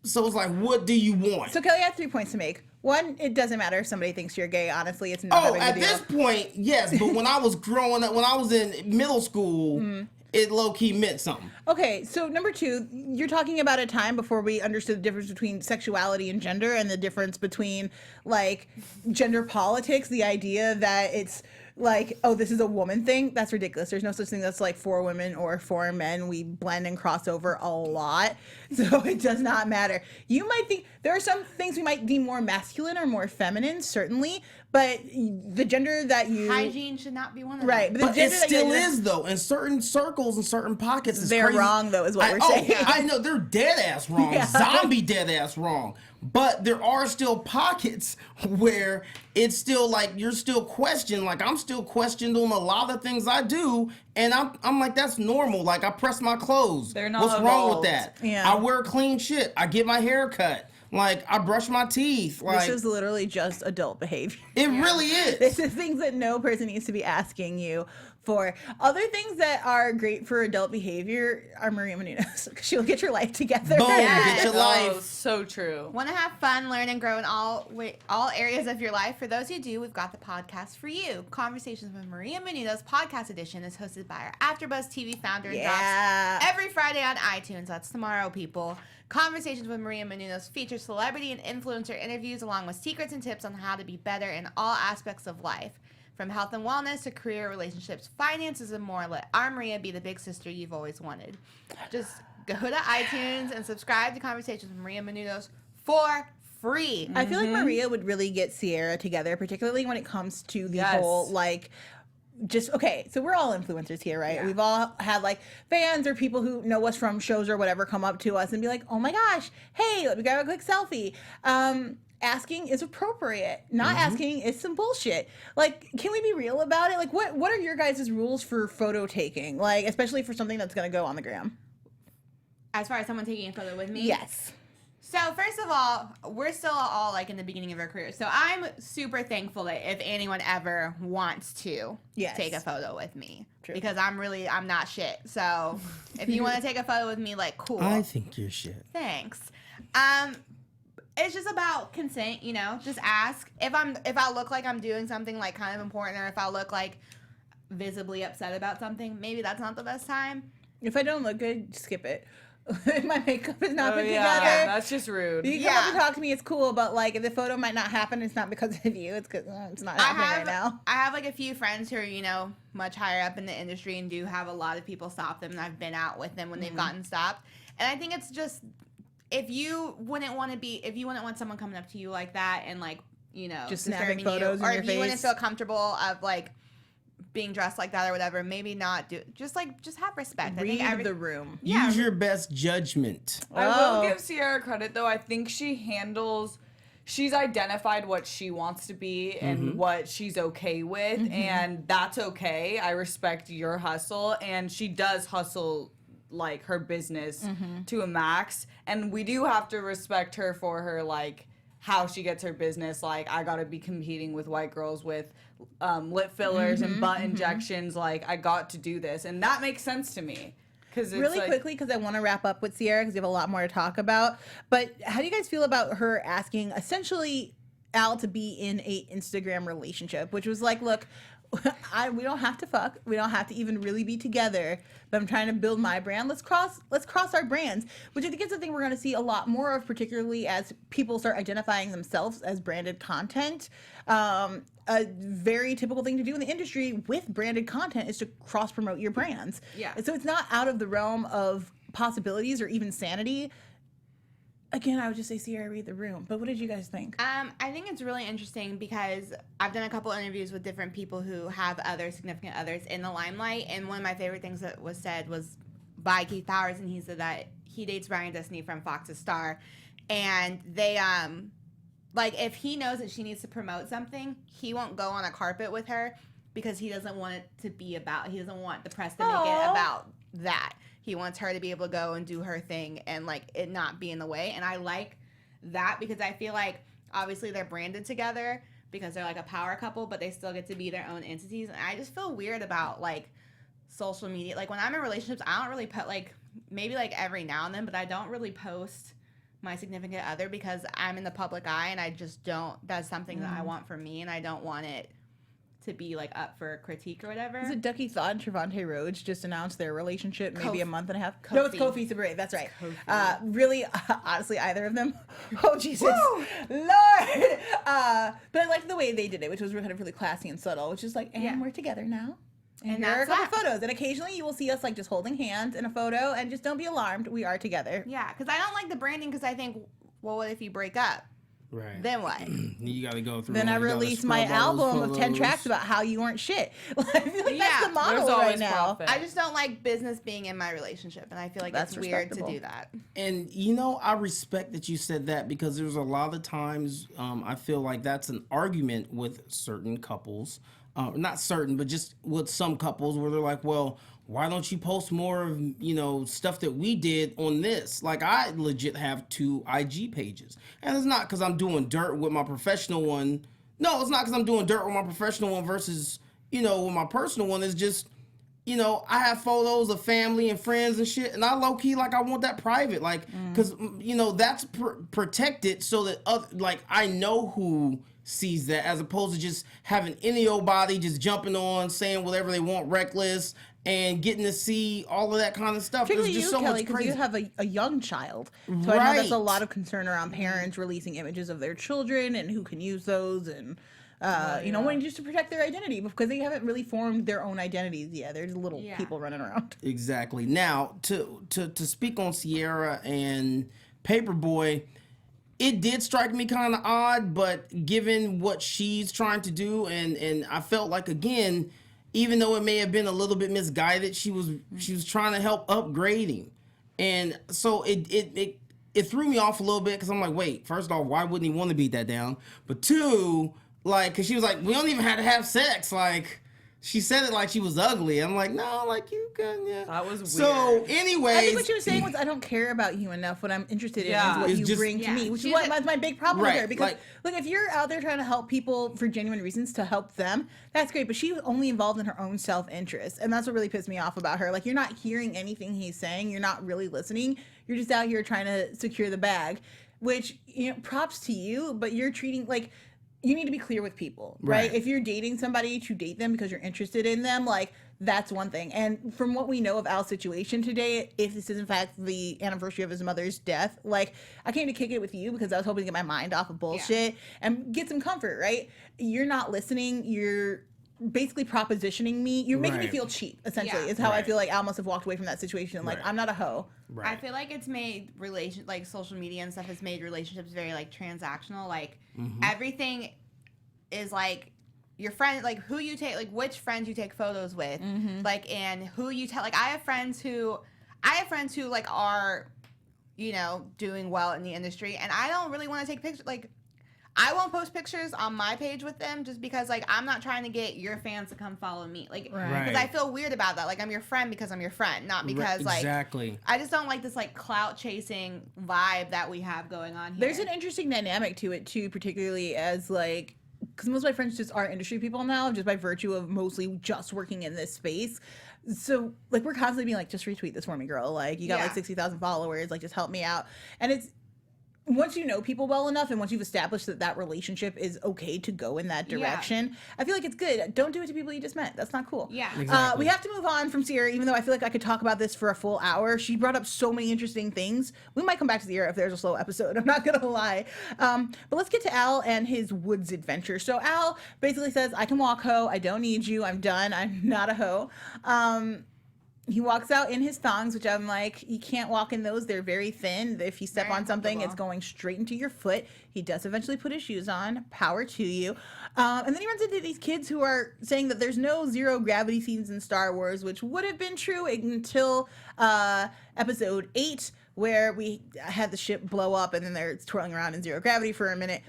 Speaker 5: So it's like, what do you want?
Speaker 1: So Kelly had 3 points to make. One, it doesn't matter if somebody thinks you're gay. Honestly, it's not a big deal.
Speaker 5: At this point, yes. But when I was growing up, when I was in middle school, it low-key meant something.
Speaker 1: Okay, so number 2, you're talking about a time before we understood the difference between sexuality and gender, and the difference between, like, gender politics, the idea that it's like, oh, this is a woman thing. That's ridiculous. There's no such thing that's like for women or for men. We blend and cross over a lot, so it does not matter. You might think there are some things we might deem more masculine or more feminine, certainly, but the gender that you...
Speaker 3: Hygiene should not be one of them.
Speaker 1: Right,
Speaker 5: but it still is, though. In certain circles and certain pockets, it's
Speaker 1: they're
Speaker 5: crazy.
Speaker 1: Wrong, though, is what we're saying.
Speaker 5: I know, they're dead-ass wrong. Yeah. Zombie dead-ass wrong. But there are still pockets where it's still like, you're still questioned. Like, I'm still questioned on a lot of things I do. And I'm like, that's normal. Like, I press my clothes.
Speaker 4: They're not
Speaker 5: What's wrong with that?
Speaker 1: Yeah.
Speaker 5: I wear clean shit. I get my hair cut. Like, I brush my teeth. Like,
Speaker 1: this is literally just adult behavior.
Speaker 5: It really is.
Speaker 1: This is things that no person needs to be asking you for. Other things that are great for adult behavior are Maria Menounos. She'll get your life together.
Speaker 5: Boom, get your life.
Speaker 4: Oh, so true.
Speaker 3: Want to have fun, learn, and grow in all areas of your life? For those who do, we've got the podcast for you. Conversations with Maria Menounos Podcast Edition is hosted by our AfterBuzz TV founder and drops every Friday on iTunes. That's tomorrow, people. Conversations with Maria Menounos feature celebrity and influencer interviews along with secrets and tips on how to be better in all aspects of life. From health and wellness to career, relationships, finances, and more, let our Maria be the big sister you've always wanted. Just go to iTunes and subscribe to Conversations with Maria Menounos for free.
Speaker 1: I feel like Maria would really get Sierra together, particularly when it comes to the whole, like, okay, so we're all influencers here, right? Yeah. We've all had like fans or people who know us from shows or whatever come up to us and be like, oh my gosh, hey, let me grab a quick selfie. Asking is appropriate. Not asking is some bullshit. Like, can we be real about it? Like, what are your guys' rules for photo taking? Like, especially for something that's going to go on the gram.
Speaker 3: As far as someone taking a photo with me?
Speaker 1: Yes.
Speaker 3: So, first of all, we're still all, like, in the beginning of our career. So, I'm super thankful that if anyone ever wants to take a photo with me. True. Because I'm not shit. So, if you want to take a photo with me, like, cool.
Speaker 5: I think you're shit.
Speaker 3: Thanks. It's just about consent, you know? Just ask. If I look like I'm doing something, like, kind of important, or if I look, like, visibly upset about something, maybe that's not the best time.
Speaker 1: If I don't look good, skip it. If my makeup is not put together.
Speaker 4: Yeah, that's just rude.
Speaker 1: You come up to talk to me, it's cool, but like if the photo might not happen, it's not because of you. It's because it's not happening right now.
Speaker 3: I have like a few friends who are, you know, much higher up in the industry and do have a lot of people stop them, and I've been out with them when they've gotten stopped. And I think it's just, if you wouldn't want someone coming up to you like that and like, you know,
Speaker 1: just snapping photos
Speaker 3: you, or
Speaker 1: in your
Speaker 3: if you
Speaker 1: face.
Speaker 3: wouldn't feel comfortable of like being dressed like that or whatever, maybe not do. Just have respect.
Speaker 1: Read the room.
Speaker 3: Yeah.
Speaker 5: Use your best judgment.
Speaker 4: I will give Sierra credit though. I think she's identified what she wants to be and what she's okay with, and that's okay. I respect your hustle, and she does hustle like her business to a max, and we do have to respect her for her like how she gets her business. Like, I gotta be competing with white girls with lip fillers and butt injections. Like, I got to do this, and that makes sense to me.
Speaker 1: Really quickly, because I want to wrap up with Sierra because we have a lot more to talk about. But how do you guys feel about her asking essentially Al to be in a Instagram relationship, which was like, look, we don't have to fuck. We don't have to even really be together. But I'm trying to build my brand. Let's cross our brands, which I think is the thing we're going to see a lot more of, particularly as people start identifying themselves as branded content. A very typical thing to do in the industry with branded content is to cross promote your brands.
Speaker 3: Yeah.
Speaker 1: So it's not out of the realm of possibilities or even sanity. Again, I would just say, Sierra, read the room. But what did you guys think?
Speaker 3: I think it's really interesting because I've done a couple interviews with different people who have other significant others in the limelight, and one of my favorite things that was said was by Keith Powers, and he said that he dates Brian Destiny from Fox's Star, and they like if he knows that she needs to promote something, he won't go on a carpet with her because he doesn't want it to be about. He doesn't want the press to make it about that. He wants her to be able to go and do her thing and like it not be in the way. And I like that because I feel like obviously they're branded together because they're like a power couple, but they still get to be their own entities. And I just feel weird about like social media. Like when I'm in relationships, I don't really put like maybe like every now and then, but I don't really post my significant other because I'm in the public eye and I just don't. That's something that I want for me and I don't want it to be like up for critique or whatever.
Speaker 1: Is it Ducky Thought and Trevante Rhodes just announced their relationship maybe a month and a half?
Speaker 3: Kofi.
Speaker 1: No, it's Kofi Sabraw. That's right. Really, honestly, either of them. Oh, Jesus. Woo! Lord! But I liked the way they did it, which was kind of really classy and subtle, which is like, and we're together now. And there are a couple photos. And occasionally you will see us like just holding hands in a photo and just don't be alarmed. We are together.
Speaker 3: Yeah, because I don't like the branding because I think, well, what if you break up?
Speaker 5: Right.
Speaker 3: Then what?
Speaker 5: You got to go through.
Speaker 1: Then I release my album of 10 tracks about how you weren't shit. I feel like that's the model right now.
Speaker 3: I just don't like business being in my relationship, and I feel like
Speaker 1: That's
Speaker 3: it's weird to do that.
Speaker 5: And you know, I respect that you said that because there's a lot of times I feel like that's an argument with certain couples. Not certain, but just with some couples where they're like, well, why don't you post more of, you know, stuff that we did on this? Like, I legit have 2 IG pages. And it's not because I'm doing dirt with my professional one. No, it's not because I'm doing dirt with my professional one versus, you know, with my personal one. It's just, you know, I have photos of family and friends and shit. And I low-key, like, I want that private. Like, because, you know, that's protected so that, like, I know who sees that as opposed to just having any old body just jumping on, saying whatever they want, reckless, and getting to see all of that kind of stuff.
Speaker 1: Particularly
Speaker 5: There's just
Speaker 1: you,
Speaker 5: so
Speaker 1: Kelli,
Speaker 5: much
Speaker 1: because
Speaker 5: crazy.
Speaker 1: you have a young child. So I know there's a lot of concern around parents releasing images of their children and who can use those and, you know, wanting just to protect their identity because they haven't really formed their own identities yet. There's little people running around.
Speaker 5: Exactly. Now, to speak on Sierra and Paperboy, it did strike me kind of odd, but given what she's trying to do, and I felt like, again, even though it may have been a little bit misguided, she was trying to help upgrading, and so it threw me off a little bit because I'm like, wait, first off, why wouldn't he want to beat that down? But two, like, because she was like, we don't even have to have sex, like. She said it like she was ugly. I'm like, no, like you can, yeah.
Speaker 4: That was weird.
Speaker 5: So, anyways,
Speaker 1: I think what she was saying was, I don't care about you enough. What I'm interested in is what
Speaker 5: It's
Speaker 1: you
Speaker 5: just-
Speaker 1: bring to me, which is
Speaker 3: She's
Speaker 1: what my big problem with her. Because,
Speaker 5: like-
Speaker 1: look, if you're out there trying to help people for genuine reasons to help them, that's great. But she was only involved in her own self-interest, and that's what really pissed me off about her. Like, you're not hearing anything he's saying. You're not really listening. You're just out here trying to secure the bag, which, you know, props to you. But you're treating like. You need to be clear with people, right? If you're dating somebody to date them because you're interested in them, like, that's one thing. And from what we know of Al's situation today, if this is in fact the anniversary of his mother's death, like, I came to kick it with you because I was hoping to get my mind off of bullshit and get some comfort, right? You're not listening. You're basically propositioning me. You're making me feel cheap, essentially, is how I feel like Al must have walked away from that situation. Like, I'm not a hoe.
Speaker 3: I feel like it's made like social media and stuff has made relationships very like transactional. Like everything is like your friend, like who you take, like which friends you take photos with, like and who you tell. Like I have friends who like are, you know, doing well in the industry, and I don't really want to take pictures. Like I won't post pictures on my page with them just because, like, I'm not trying to get your fans to come follow me. Like, because I feel weird about that. Like, I'm your friend because I'm your friend, not because,
Speaker 5: exactly.
Speaker 3: I just don't like this, like, clout chasing vibe that we have going on here.
Speaker 1: There's an interesting dynamic to it, too, particularly as, like, because most of my friends just are industry people now, just by virtue of mostly just working in this space. So, like, we're constantly being like, just retweet this for me, girl. Like, you got, like, 60,000 followers. Like, just help me out. And it's, once you know people well enough and once you've established that relationship is okay to go in that direction, I feel like it's good. Don't do it to people you just met. That's not cool.
Speaker 3: Yeah.
Speaker 5: Exactly.
Speaker 1: We have to move on from Sierra, even though I feel like I could talk about this for a full hour. She brought up so many interesting things. We might come back to Sierra if there's a slow episode. I'm not going to lie. But let's get to Al and his woods adventure. So Al basically says, I can walk, ho. I don't need you. I'm done. I'm not a hoe. He walks out in his thongs, which I'm like, you can't walk in those. They're very thin. If you step
Speaker 3: Very
Speaker 1: on something, it's
Speaker 3: uncomfortable.
Speaker 1: going straight into your foot. He does eventually put his shoes on. Power to you. And then he runs into these kids who are saying that there's no zero gravity scenes in Star Wars, which would have been true until episode 8, where we had the ship blow up and then they're twirling around in zero gravity for a minute.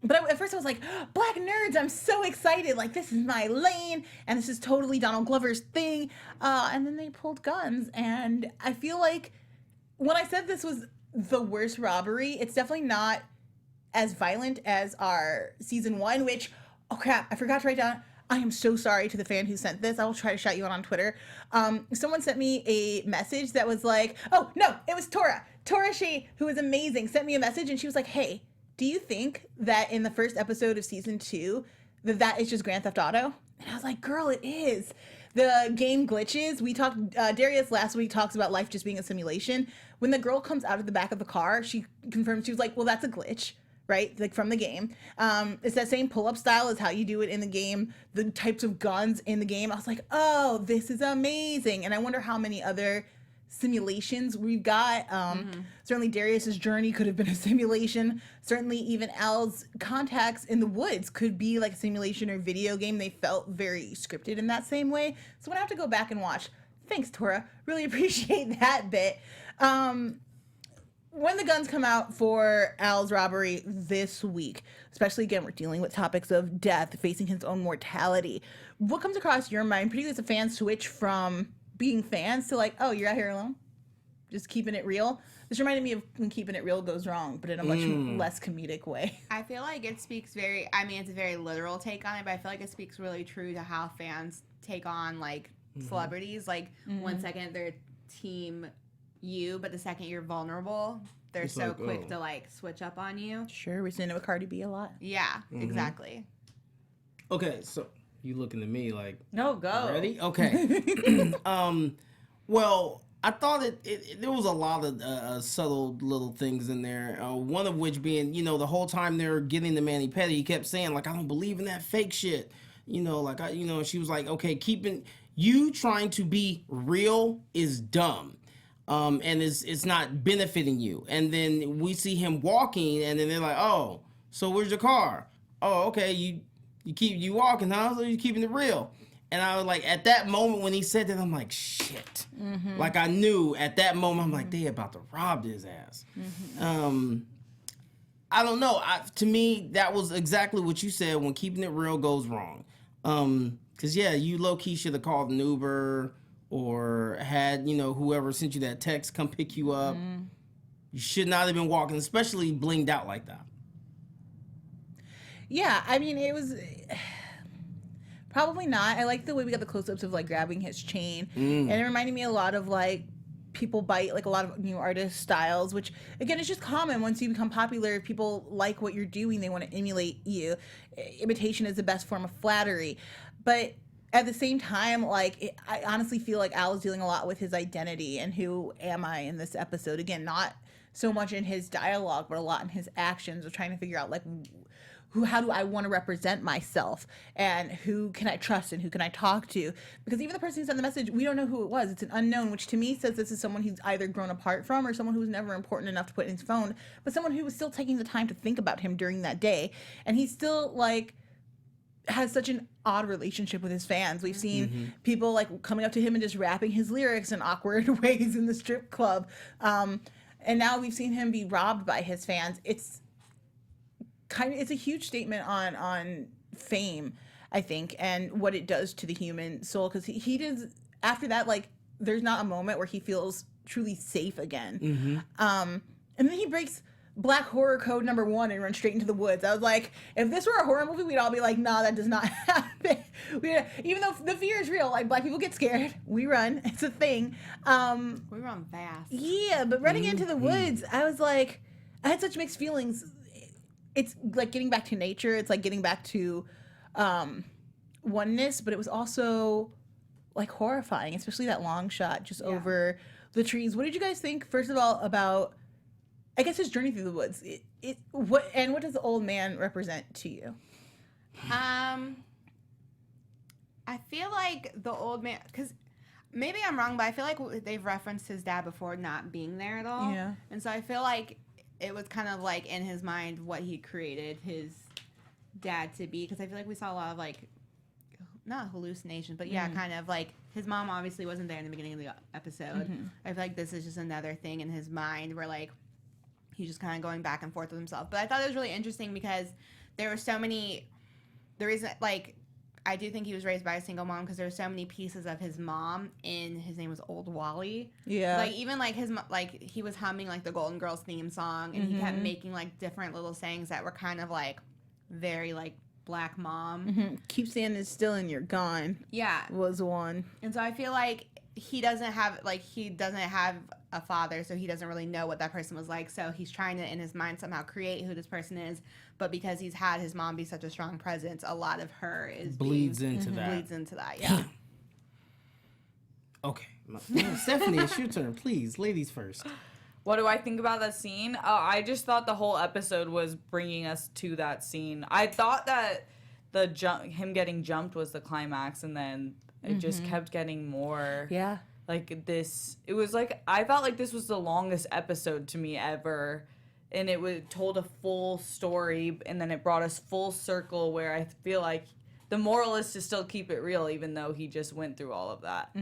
Speaker 1: But at first I was like, black nerds, I'm so excited. Like, this is my lane. And this is totally Donald Glover's thing. And then they pulled guns. And I feel like when I said this was the worst robbery, it's definitely not as violent as our season 1, which, oh crap, I forgot to write down. I am so sorry to the fan who sent this. I will try to shout you out on Twitter. Someone sent me a message that was like, oh, no, it was Tora. Tora Shea, who is amazing, sent me a message and she was like, hey, do you think that in the first episode of season 2 that is just Grand Theft Auto? And I was like, girl, it is. The game glitches. We talked, Darius last week talks about life just being a simulation. When the girl comes out of the back of the car, she confirms, she was like, well, that's a glitch, right? Like from the game. It's that same pull-up style as how you do it in the game, the types of guns in the game. I was like, oh, this is amazing. And I wonder how many other simulations we've got. Certainly Darius's journey could have been a simulation. Certainly even Al's contacts in the woods could be like a simulation or video game. They felt very scripted in that same way. So I'm gonna have to go back and watch. Thanks, Tora. Really appreciate that bit. When the guns come out for Al's robbery this week, especially again, we're dealing with topics of death, facing his own mortality. What comes across your mind, particularly as a fan switch from being fans to like, oh, you're out here alone? Just keeping it real? This reminded me of when Keeping It Real goes wrong, but in a much less comedic way.
Speaker 3: I feel like it speaks very, I mean, it's a very literal take on it, but I feel like it speaks really true to how fans take on, like, celebrities. Like, one second they're team you, but the second you're vulnerable, they're
Speaker 5: It's
Speaker 3: so
Speaker 5: like,
Speaker 3: quick
Speaker 5: oh.
Speaker 3: to, like, switch up on you.
Speaker 1: Sure, we're seeing it with Cardi B a lot.
Speaker 3: Yeah, exactly.
Speaker 5: Okay, so you looking at me like,
Speaker 4: No, go.
Speaker 5: ready? Okay. Well, I thought there was a lot of subtle little things in there. One of which being, you know, the whole time they're getting the mani-pedi, he kept saying like, I don't believe in that fake shit. You know, like she was like, okay, you trying to be real is dumb. And it's not benefiting you. And then we see him walking, and then they're like, oh, so where's your car? Oh, okay, you walking, huh? So you keeping it real. And I was like, at that moment when he said that, I'm like, shit. Like I knew at that moment, I'm like, they about to rob his ass. I don't know. To me, that was exactly what you said when keeping it real goes wrong. Because, yeah, you low-key should have called an Uber or had, whoever sent you that text come pick you up. You should not have been walking, especially blinged out like that.
Speaker 1: Yeah, I mean, it was probably not. I like the way we got the close-ups of, like, grabbing his chain. And it reminded me a lot of, like, people bite, like, a lot of new artist styles, which, again, is just common. Once you become popular, if people like what you're doing, they want to emulate you. Imitation is the best form of flattery. But at the same time, like, I honestly feel like Al is dealing a lot with his identity and who am I in this episode. Again, not so much in his dialogue, but a lot in his actions of trying to figure out, like, how do I want to represent myself, and who can I trust and who can I talk to? Because even the person who sent the message, we don't know who it was. It's an unknown, which to me says this is someone he's either grown apart from or someone who was never important enough to put in his phone, but someone who was still taking the time to think about him during that day. And he's still, like, has such an odd relationship with his fans. We've seen people, like, coming up to him and just rapping his lyrics in awkward ways in the strip club. And now we've seen him be robbed by his fans. It's a huge statement on fame, I think, and what it does to the human soul. Because he does, after that, like, there's not a moment where he feels truly safe again. And then he breaks Black Horror Code number 1 and runs straight into the woods. I was like, if this were a horror movie, we'd all be like, nah, that does not happen. Even though the fear is real, like, Black people get scared, we run. It's a thing.
Speaker 3: We run fast.
Speaker 1: Yeah, but running into the woods, I was like, I had such mixed feelings. It's like getting back to nature. It's like getting back to oneness, but it was also like horrifying, especially that long shot just over the trees. What did you guys think, first of all, about, I guess, his journey through the woods? What does the old man represent to you?
Speaker 3: I feel like the old man, because maybe I'm wrong, but I feel like they've referenced his dad before not being there at all.
Speaker 1: Yeah.
Speaker 3: And so I feel like it was kind of like in his mind what he created his dad to be, because I feel like we saw a lot of like, not hallucinations, but kind of like his mom obviously wasn't there in the beginning of the episode. I feel like this is just another thing in his mind where like he's just kind of going back and forth with himself. But I thought it was really interesting because there were so many, the reason, like, I do think he was raised by a single mom because there were so many pieces of his mom in, his name was Old Wally. Yeah. Like, even, like, like, he was humming, like, the Golden Girls theme song, and he kept making, like, different little sayings that were kind of, like, very, like, Black mom.
Speaker 1: Keep standing still and you're gone.
Speaker 3: Yeah.
Speaker 1: Was one.
Speaker 3: And so I feel like he doesn't have a father, so he doesn't really know what that person was like. So he's trying to, in his mind, somehow create who this person is. But because he's had his mom be such a strong presence, a lot of her is
Speaker 5: bleeds into
Speaker 3: that. Yeah.
Speaker 5: Okay, Stephanie, it's your turn, please. Ladies first.
Speaker 4: What do I think about that scene? I just thought the whole episode was bringing us to that scene. I thought that him getting jumped was the climax, and then it just kept getting more.
Speaker 1: Yeah.
Speaker 4: Like this, it was like, I felt like this was the longest episode to me ever. And it told a full story, and then it brought us full circle where I feel like the moral is to still keep it real, even though he just went through all of that.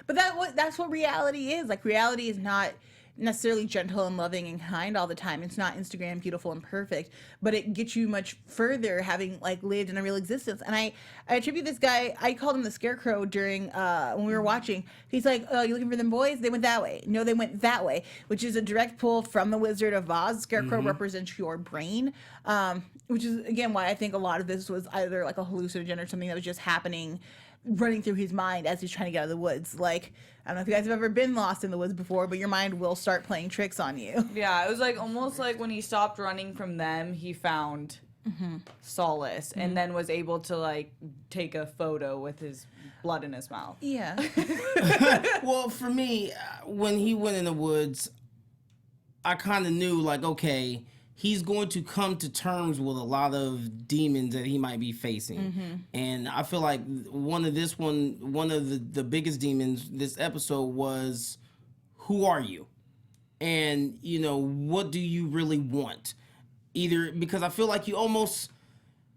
Speaker 1: But that's what reality is. Like, reality is not necessarily gentle and loving and kind all the time. It's not Instagram beautiful and perfect, but it gets you much further having like lived in a real existence. And I attribute this guy, I called him the Scarecrow during when we were watching. He's like, oh, you looking for them boys? They went that way. No, they went that way, which is a direct pull from the Wizard of Oz. Scarecrow represents your brain, which is again why I think a lot of this was either like a hallucinogen or something that was just happening, running through his mind as he's trying to get out of the woods. Like, I don't know if you guys have ever been lost in the woods before, but your mind will start playing tricks on you.
Speaker 4: Yeah, it was like almost like when he stopped running from them, he found solace and then was able to like take a photo with his blood in his mouth.
Speaker 1: Yeah.
Speaker 5: Well, for me, when he went in the woods, I kind of knew like, okay, he's going to come to terms with a lot of demons that he might be facing. And I feel like one of the biggest demons this episode was, who are you? And, you know, what do you really want? Either, because I feel like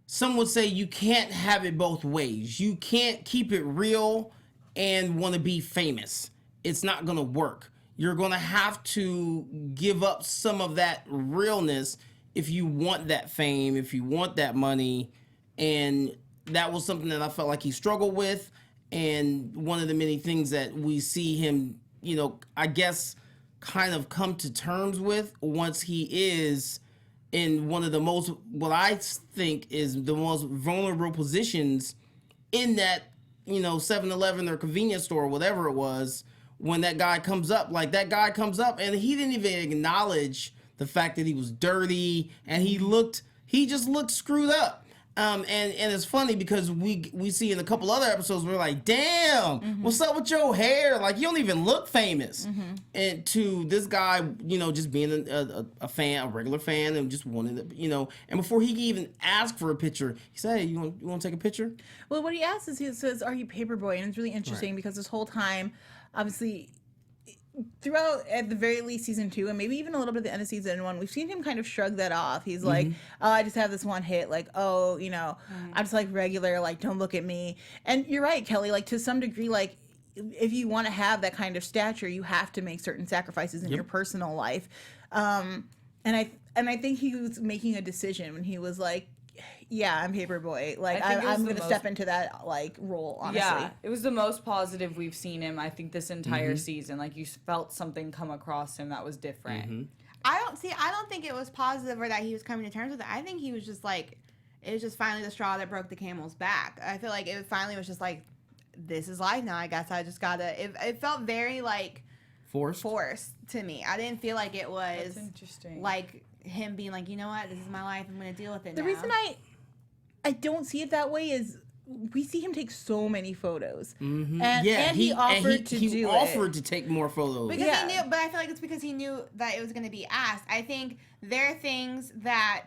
Speaker 5: some would say you can't have it both ways. You can't keep it real and want to be famous. It's not going to work. You're going to have to give up some of that realness if you want that fame, if you want that money. And that was something that I felt like he struggled with. And one of the many things that we see him, you know, I guess kind of come to terms with once he is in one of the most, what I think is the most vulnerable positions in that, you know, 7-Eleven or convenience store or whatever it was. When that guy comes up and he didn't even acknowledge the fact that he was dirty and he just looked screwed up. And it's funny because we see in a couple other episodes, we're like, damn, what's up with your hair? Like, you don't even look famous. And to this guy, you know, just being a fan, a regular fan, and just wanted to, you know, and before he could even ask for a picture, he said, hey, you want to take a picture?
Speaker 1: Well, what he asks is, he says, are you Paperboy? And it's really interesting because this whole time, obviously, throughout at the very least season 2 and maybe even a little bit at the end of season 1, we've seen him kind of shrug that off. He's like, oh, I just have this one hit, like, oh, you know, I'm just like regular, like, don't look at me. And you're right, Kelly, like, to some degree, like, if you want to have that kind of stature, you have to make certain sacrifices in your personal life. And I think he was making a decision when he was like, yeah, I'm Paperboy. Like, I'm going to step into that, like, role, honestly.
Speaker 4: Yeah, it was the most positive we've seen him, I think, this entire season. Like, you felt something come across him that was different.
Speaker 3: I don't think it was positive or that he was coming to terms with it. I think he was just, like, it was just finally the straw that broke the camel's back. I feel like it finally was just, like, this is life now. I guess I just gotta... It felt very, like... Forced to me. I didn't feel like it was...
Speaker 4: That's interesting.
Speaker 3: Like... him being like, you know what, this is my life. I'm gonna deal with it.
Speaker 1: The
Speaker 3: now.
Speaker 1: reason I don't see it that way is we see him take so many photos, and he offered
Speaker 5: to take more photos
Speaker 3: because he knew. But I feel like it's because he knew that it was going to be asked. I think there are things that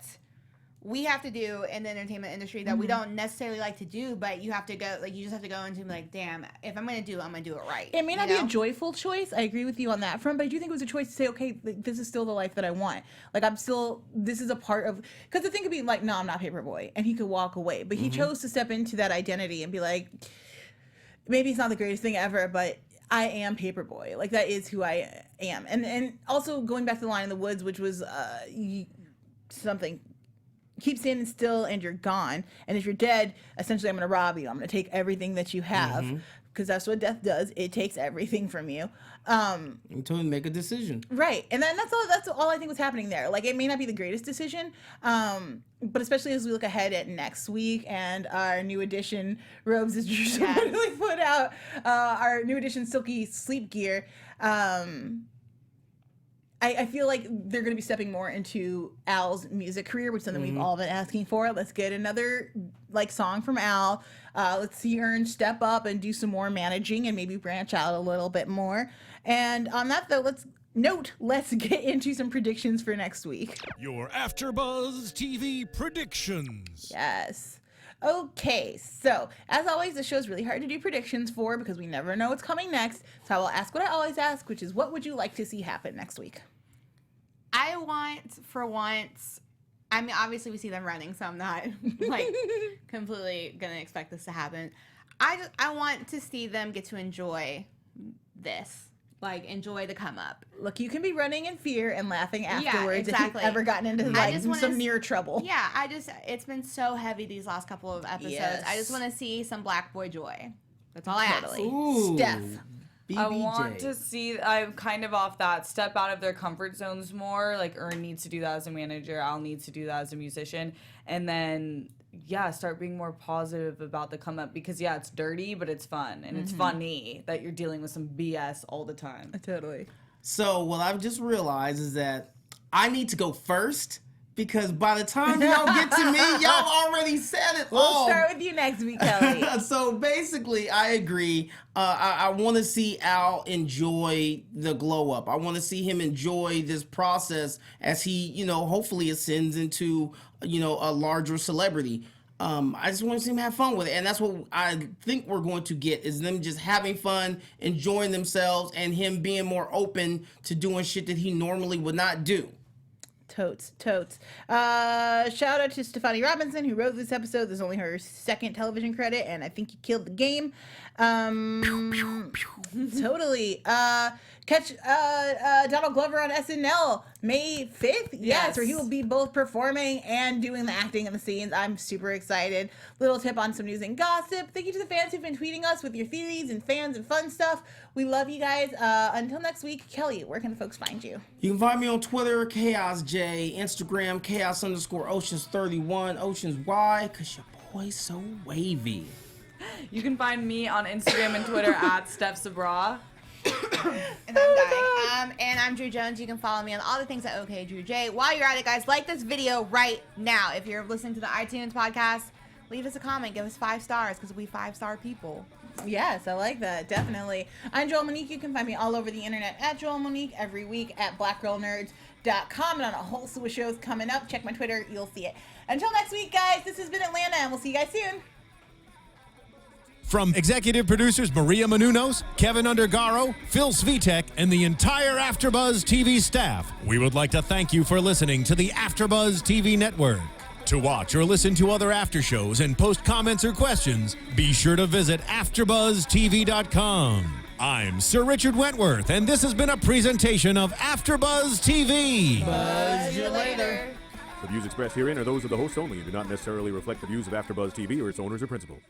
Speaker 3: we have to do in the entertainment industry that we don't necessarily like to do, but you have to go, like, you just have to go into like, damn, if I'm going to do it, I'm going to do it right.
Speaker 1: It may not be a joyful choice. I agree with you on that front, but I do think it was a choice to say, okay, like, this is still the life that I want. Like, this is a part of, because the thing could be like, no, I'm not Paperboy, and he could walk away, but he chose to step into that identity and be like, maybe it's not the greatest thing ever, but I am Paperboy. Like, that is who I am. And also going back to the line in the woods, which was something, keep standing still and you're gone. And if you're dead, essentially I'm going to rob you. I'm going to take everything that you have, because that's what death does. It takes everything from you.
Speaker 5: Until you make a decision.
Speaker 1: Right. And then that's all I think was happening there. Like, it may not be the greatest decision, but especially as we look ahead at next week and our new edition robes, as you really put out, our new edition silky sleep gear. I feel like they're going to be stepping more into Al's music career, which is something we've all been asking for. Let's get another song from Al. Let's see Ern step up and do some more managing and maybe branch out a little bit more. And on that though, let's get into some predictions for next week.
Speaker 2: Your AfterBuzz TV predictions.
Speaker 1: Yes. Okay, so as always, the show is really hard to do predictions for because we never know what's coming next. So I will ask what I always ask, which is, what would you like to see happen next week?
Speaker 3: I want, for once, I mean, obviously we see them running, so I'm not completely gonna expect this to happen. I want to see them get to enjoy this. Like, enjoy the come up.
Speaker 1: Look, you can be running in fear and laughing afterwards
Speaker 3: exactly.
Speaker 1: if you've ever gotten into some near trouble.
Speaker 3: Yeah, it's been so heavy these last couple of episodes.
Speaker 1: Yes.
Speaker 3: I just want to see some black boy joy. That's all I ask.
Speaker 5: Ooh.
Speaker 1: Steph.
Speaker 5: BBJ.
Speaker 4: I want to see, I'm kind of off that, step out of their comfort zones more. Like, Ern needs to do that as a manager. Al needs to do that as a musician. And then, start being more positive about the come up, because, it's dirty, but it's fun. And it's funny that you're dealing with some BS all the time.
Speaker 1: Totally.
Speaker 5: So what I've just realized is that I need to go first, because by the time y'all get to me, y'all already said it all.
Speaker 1: We'll start with you next week, Kelly.
Speaker 5: So basically, I agree. I want to see Al enjoy the glow up. I want to see him enjoy this process as he, hopefully ascends into, a larger celebrity. I just want to see him have fun with it. And that's what I think we're going to get, is them just having fun, enjoying themselves, and him being more open to doing shit that he normally would not do.
Speaker 1: Totes. Shout out to Stefani Robinson, who wrote this episode. This is only her second television credit, and I think you killed the game. Totally. Catch Donald Glover on SNL May 5th. Yes, where he will be both performing and doing the acting in the scenes. I'm super excited. Little tip on some news and gossip. Thank you to the fans who've been tweeting us with your theories and fans and fun stuff. We love you guys. Until next week, Kelly, where can the folks find you?
Speaker 5: You can find me on Twitter, ChaosJ, Instagram, Chaos_Oceans31, Oceans Y, because your boy's so wavy.
Speaker 4: You can find me on Instagram and Twitter at Steph Sabraw.
Speaker 3: And I'm dying. And I'm Drew Jones. You can follow me on all the things at OK Drew J. While you're at it, guys, like this video right now. If you're listening to the iTunes podcast, leave us a comment. Give us 5 stars, because we 5-star people.
Speaker 1: Yes, I like that. Definitely. I'm Joelle Monique. You can find me all over the internet at Joelle Monique, every week at blackgirlnerds.com, and on a whole slew of shows coming up. Check my Twitter. You'll see it. Until next week, guys, this has been Atlanta, and we'll see you guys soon.
Speaker 2: From executive producers Maria Menounos, Keven Undergaro, Phil Svitek, and the entire AfterBuzz TV staff, we would like to thank you for listening to the AfterBuzz TV network. To watch or listen to other after shows and post comments or questions, be sure to visit AfterBuzzTV.com. I'm Sir Richard Wentworth, and this has been a presentation of AfterBuzz TV.
Speaker 5: Buzz you later.
Speaker 6: The views expressed herein are those of the hosts only and do not necessarily reflect the views of AfterBuzz TV or its owners or principals.